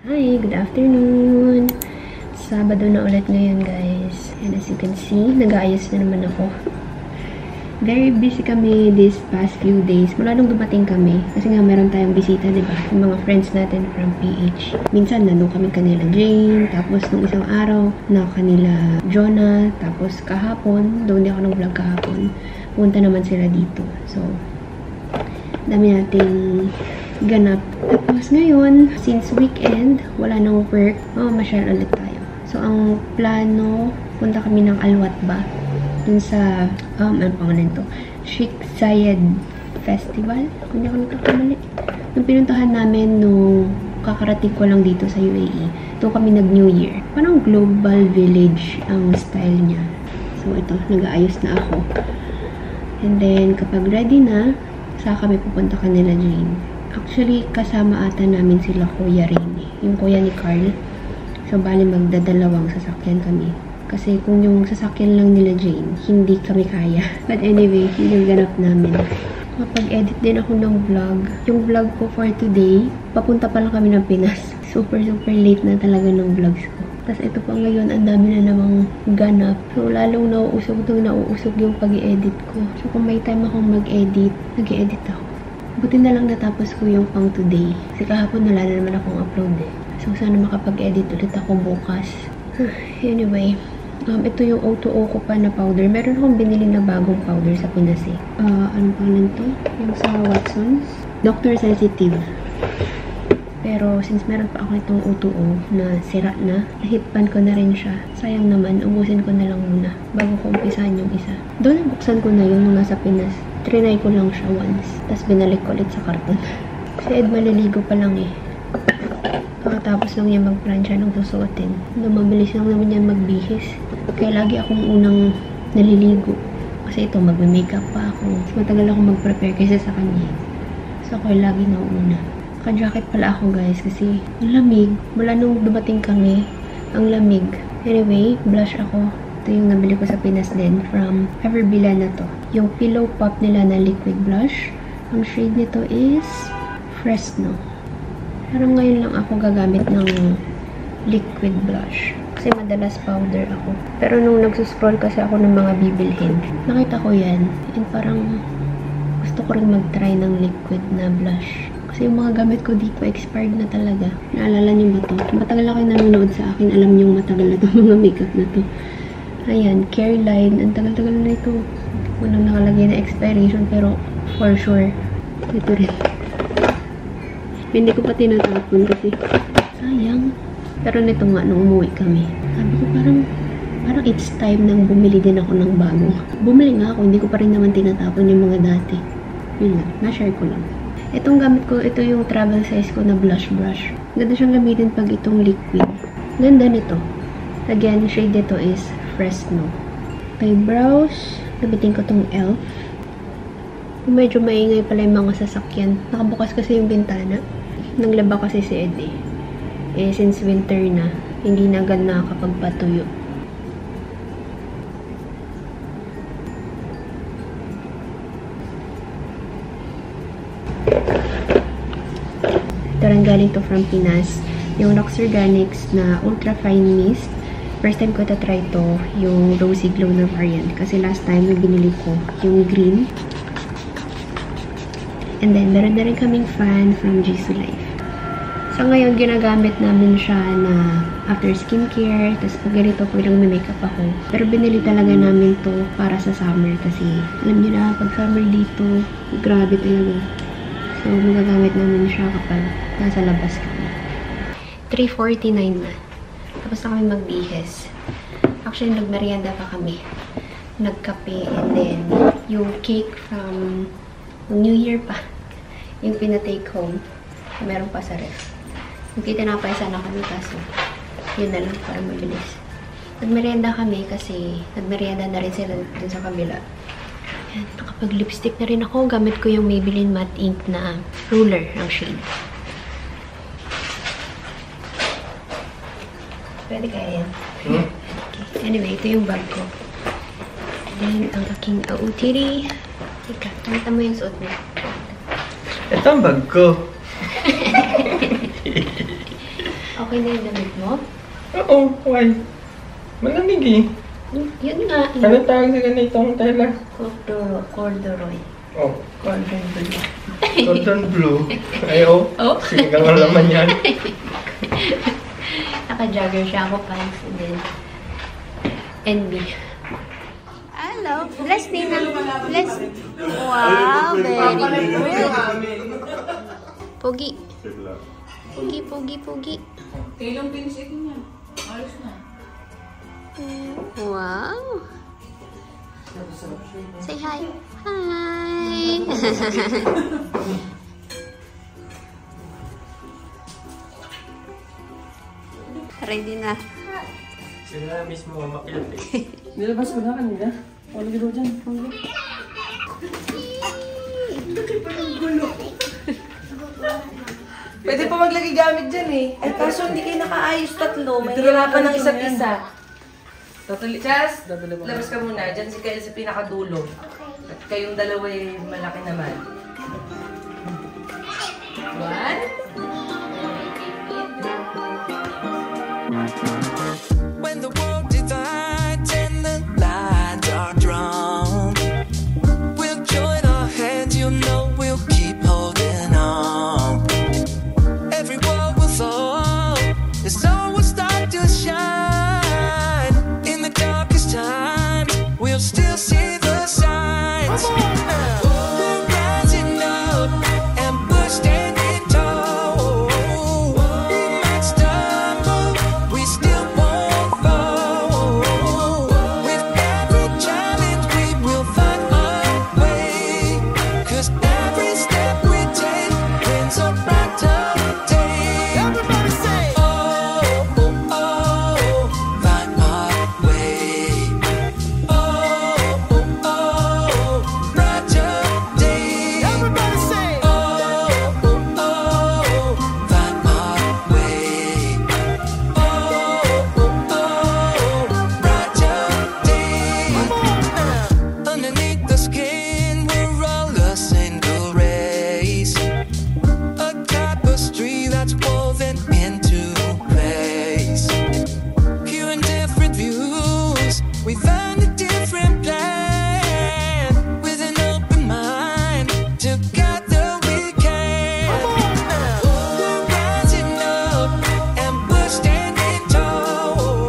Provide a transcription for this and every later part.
Hi, good afternoon. Sabado na ulit ngayon, guys. And as you can see, nag-aayos na naman ako. Very busy kami this past few days. Mula nung dumating kami, kasi nga meron tayong bisita, diba? Yung mga friends natin from PH. Minsan, nandun kami kanila Jane, tapos nung isang araw, na kanila Jonah, tapos kahapon, doon di ako nag-vlog kahapon, punta naman sila dito. So, dami nating ganap. Tapos ngayon, since weekend, wala nang work, mamasyal ulit tayo. So, ang plano, punta kami ng Alwatba. Dun sa, ano pangalan to? Sheikh Zayed Festival. Kung hindi ako nagkakamali. Nung pinuntahan namin, nung kakarating ko lang dito sa UAE, doon kami nag-New Year. Parang global village ang style niya. So, ito, nag-aayos na ako. And then, kapag ready na, saka kami pupunta kanila Jane. Actually, kasama ata namin sila Kuya Rene. Yung kuya ni Carl. So, bali magdadalawang sasakyan kami. Kasi kung yung sasakyan lang nila Jane, hindi kami kaya. But anyway, yun yung ganap namin. Kapag-edit din ako ng vlog. Yung vlog ko for today, papunta pa lang kami ng Pinas. Super late na talaga ng vlogs ko. Tapos ito pa ngayon, ang dami na namang ganap. So, lalong nauusog yung pag-i-edit ko. So, kung may time akong mag-edit, nag-i-edit ako. Buti na lang natapos ko yung pang today. Kasi kahapon wala na naman akong upload eh. So, sana makapag-edit ulit ako bukas. Anyway, ito yung O2O ko pa na powder. Meron akong binili na bagong powder sa Pinas eh. Anong pangalan to? Yung sa Watsons. Doctor Sensitive. Pero, since meron pa ako itong O2O na sira na, nahitpan ko na rin siya. Sayang naman, ubusin ko na lang muna bago ko umpisahan yung isa. Doon nabuksan ko na yun nung nasa Pinas. Trinay ko lang siya once. Tapos binalik ko ulit sa karton. Si Ed maliligo pa lang eh. Tapos lang yan magplansya nung susuotin. Mabilis lang naman yan magbihis. Kaya lagi akong unang naliligo. Kasi ito, mag-makeup pa ako. Matagal ako mag-prepare kaysa sa kanya. So ako lagi na una. Naka-jacket pala ako guys kasi ang lamig. Mula nung dumating kami, ang lamig. Anyway, blush ako. Ito yung nabili ko sa Pinas din from Everbila na to. Yung Pillow Pop nila na liquid blush. Ang shade nito is Fresno. Pero ngayon lang ako gagamit ng liquid blush. Kasi madalas powder ako. Pero nung nagsuscroll kasi ako ng mga bibilhin, nakita ko yan. And parang gusto ko rin mag-try ng liquid na blush. Kasi yung mga gamit ko dito, expired na talaga. Naalala niyo ba to? Matagal ako yung nanonood sa akin. Alam niyo matagal na itong mga makeup na to. Ayan, Careline. Ang tagal-tagal na ito. Walang nakalagay na expiration, pero for sure, ito rin. Hindi ko pa tinatapon kasi sayang. Pero nito nga, nung umuwi kami, sabi ko parang it's time nang bumili din ako ng bago. Bumili nga ako, hindi ko pa rin naman tinatapon yung mga dati. Yun lang, na-share ko lang. Itong gamit ko, ito yung travel size ko na blush brush. Ganda siyang gamitin pag itong liquid. Ganda nito. Again, shade nito is Fresno. Kay brows, nabitin ko tong e.l.f. Medyo maingay pala yung mga sasakyan. Nakabukas kasi yung bintana. Nanglaba kasi si Ed eh. Since winter na, hindi na agad nakakapagpatuyo. Ito rin galing to from Pinas. Yung Nox Organics na Ultra Fine Mist. First time ko try to yung Rosy Glow na variant. Kasi last time yung binili ko, yung green. And then, meron na rin kaming fan from Jisoo Life. So, ngayon, ginagamit namin siya na after skincare. Tapos, pag ganito po lang may makeup ako. Pero binili talaga namin to para sa summer. Kasi, alam niyo na, pag summer dito, grabe talaga. So, magagamit namin siya kapag nasa labas kami. 349 na. Tapos na kami magbihis. Actually, nagmerienda pa kami. Nagkape. And then, yung cake from New Year pa. Yung pina-take home. Meron pa sa ref. Nagtitinapay sana kami kaso yun na lang para mabilis. Nagmerienda kami kasi nagmerienda na rin sila dun sa kabila. Ayan, nakapag-lipstick na rin ako. Gamit ko yung Maybelline Matte Ink na ruler ng shade. Pwede kaya yan? Okay. Anyway, ito yung bag ko. Then, ang aking OOTD. Ika, nakita mo yung suot mo. Ito ang bag ko. Okay na yung damit mo? Oo, why? Malamig eh. Yun nga. Ano tawag sa ganitong tela? Corduroy. Oh. Cordon bleu. Cotton blue. Ayaw. Oh. Sinigang lang naman yan. Naka-jogger siya ako pants and then NB. Hello. Bless Nina. Bless. Wow, very good. Pogi. Pogi, pogi, pogi. Kailang pinsit niya. Ayos na. Wow. Say hi. Hi. Ready na. Sila mismo makilat eh. Nilabas ko na kanina. Wala gano'n dyan. Pwede pa maglagay gamit dyan eh. Ay, kaso hindi kayo nakaayos tatlo. Mahirapan ng isa't isa. Chas, labas ka muna. Dyan si kayo sa pinakadulo. At kayong dalawa ay malaki naman. One. When the world divides and the lines are drawn, we'll join our hands, you know we'll keep holding on. Every wall will fall, the sun will start to shine. In the darkest times, we'll still see the signs. We're rising up and we're standing tall. We might stumble, we still won't fall. With every challenge, we will find our way. 'Cause every step we take brings a brighter day. Everybody say, oh, oh, oh, find our way. Oh, oh, oh, brighter day. Everybody say, oh, oh, oh, find our way. Oh, oh, oh, brighter day. Underneath the skin, we're all a single race. A tapestry that's woven into place. Hearing different views, we find a different plan. With an open mind, together we can. We're rising up and we're standing tall.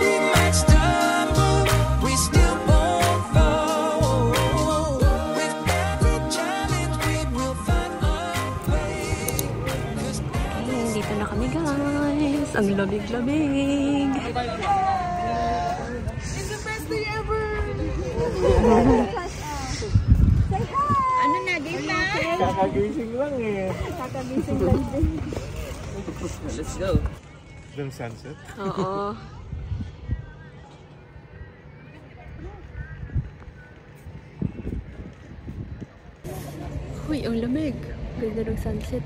We might stumble, we still won't fall. With every challenge, we will find our way. 'Cause Dito na kami guys. Ang labig-labig. It's the best day ever! Kakagising lang eh. Let's go. Yung sunset? Oo. Uy, ang lamig. Ganda ng sunset.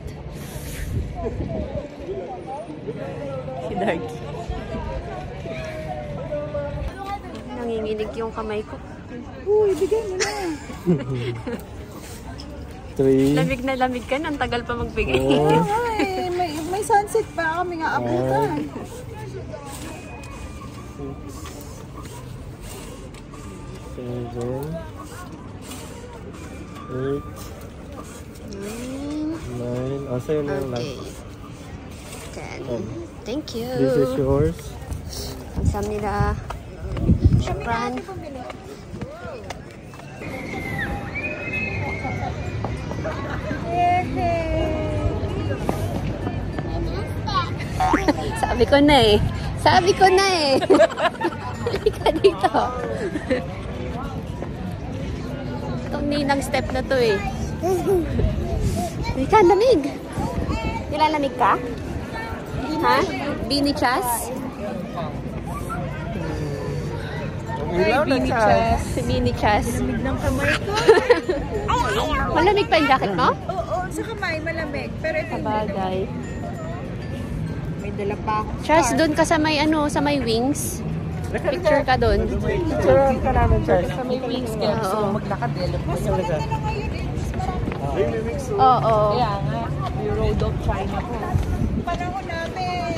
Si Darky. Nanginginig yung kamay ko. Uy, bigay mo na. 3. Lamig na lamig ka. Ang tagal pa magbigay. Ay, may sunset pa kami nga abutan. 7, 8, 9. Oh, sa'yo na yung Okay. last. 10. Thank you. This is yours. 감사합니다. Shukran. Sabi ko na eh. Sabi ko na eh. Halika dito. Itong ninang step na to eh. Halika, lamig. Nilalamig ka? Ha? Bini Chas? Bini Chas. Si Bini Chas. Malamig ng kamay ko. Malamig pa yung jacket mo? Oo, sa kamay malamig. Pero ito hindi. Sabagay. May dala pa ako. Chas, doon ka sa may ano, sa may wings. Picture ka doon. Picture ka namin, Charles. Sa may wings ka. Oo. So maglakad eh. Mas maganda na ngayon eh. Mas marami. Oo. Kaya nga, may road of China po. panahon natin.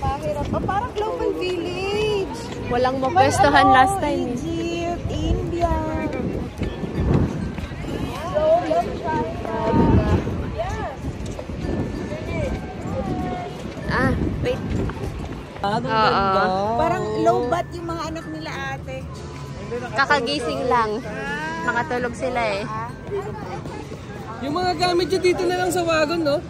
Mahirap. Oh, parang global village. Walang mapwestohan last time. Egypt, India. So, let's try that. Yes. Ah, wait. Parang low bat yung mga anak nila ate. Kakagising lang. Nakatulog sila eh. Yung mga gamit nyo dito na lang sa wagon, no?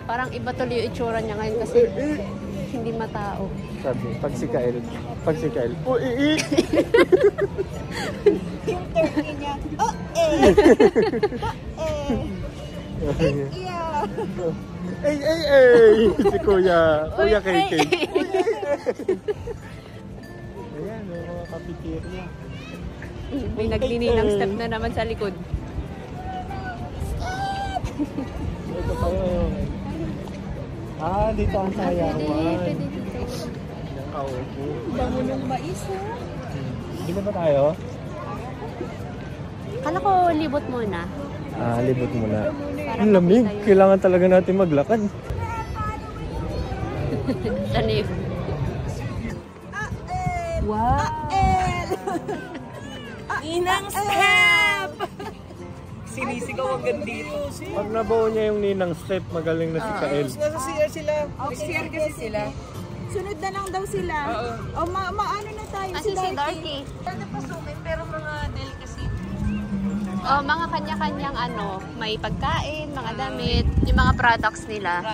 Parang iba tuloy yung itsura niya ngayon kasi hindi matao. Sabi, pag si Kyle, Yung turkey niya. Oh, eh. Yeah. Ay! Si Kuya KK. Ayan, mga kapitiriya. May nagnininang step na naman sa likod. Ito pa yun. Dito ang sayawan. Yung kaupo. Bango ng mais, oh. Dito ba tayo? Kala ko libot muna. Libot muna. Ang lamig. Kailangan talaga natin maglakad. Tanif. Wow. Inang step! Sinisigaw agad dito. Pag nabuo niya yung ninang step, magaling na si Kael. Nasa CR sila. CR kasi sila. Sunod na lang daw sila. O maano na tayo. Asin si Darky. Ano pa sumin pero mga delicacy. Oh, mga kanya-kanyang ano, may pagkain, mga damit, yung mga products nila.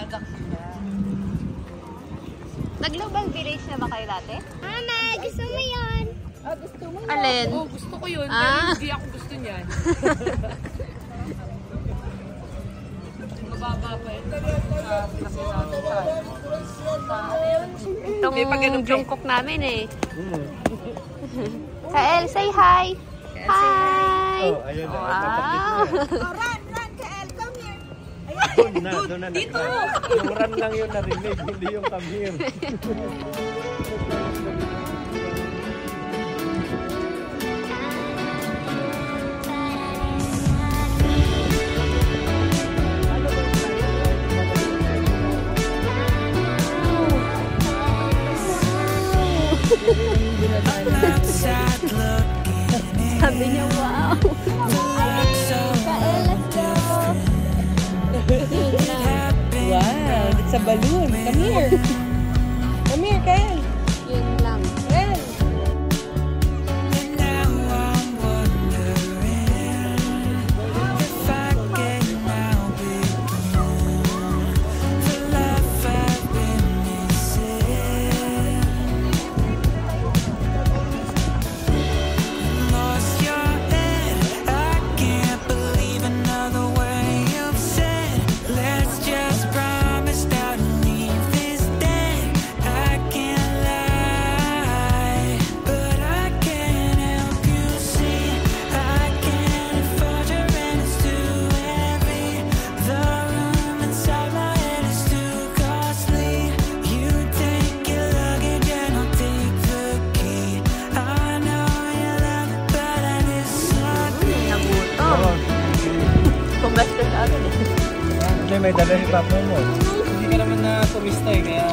Nag-global village na ba kayo dati? Mama, gusto mo yun? Gusto mo Alin? Gusto ko yun, Ah. hindi ako gusto niyan. Mababa pa yun. Itong Jungkook namin eh. Kael, say hi! Hi! Oh, ayun na. Wow! Run, Kael, come here. Doon na. Dito! Yung run lang yung narinig, hindi yung come here. Sabi niya, wow! Kael, let's go! Wow, it's a balloon. Come here. Come here, Kyle. Yun lang. Kyle. Kumbasta sa akin eh. May dala si Papa mo. Hindi ka naman na turista eh, kaya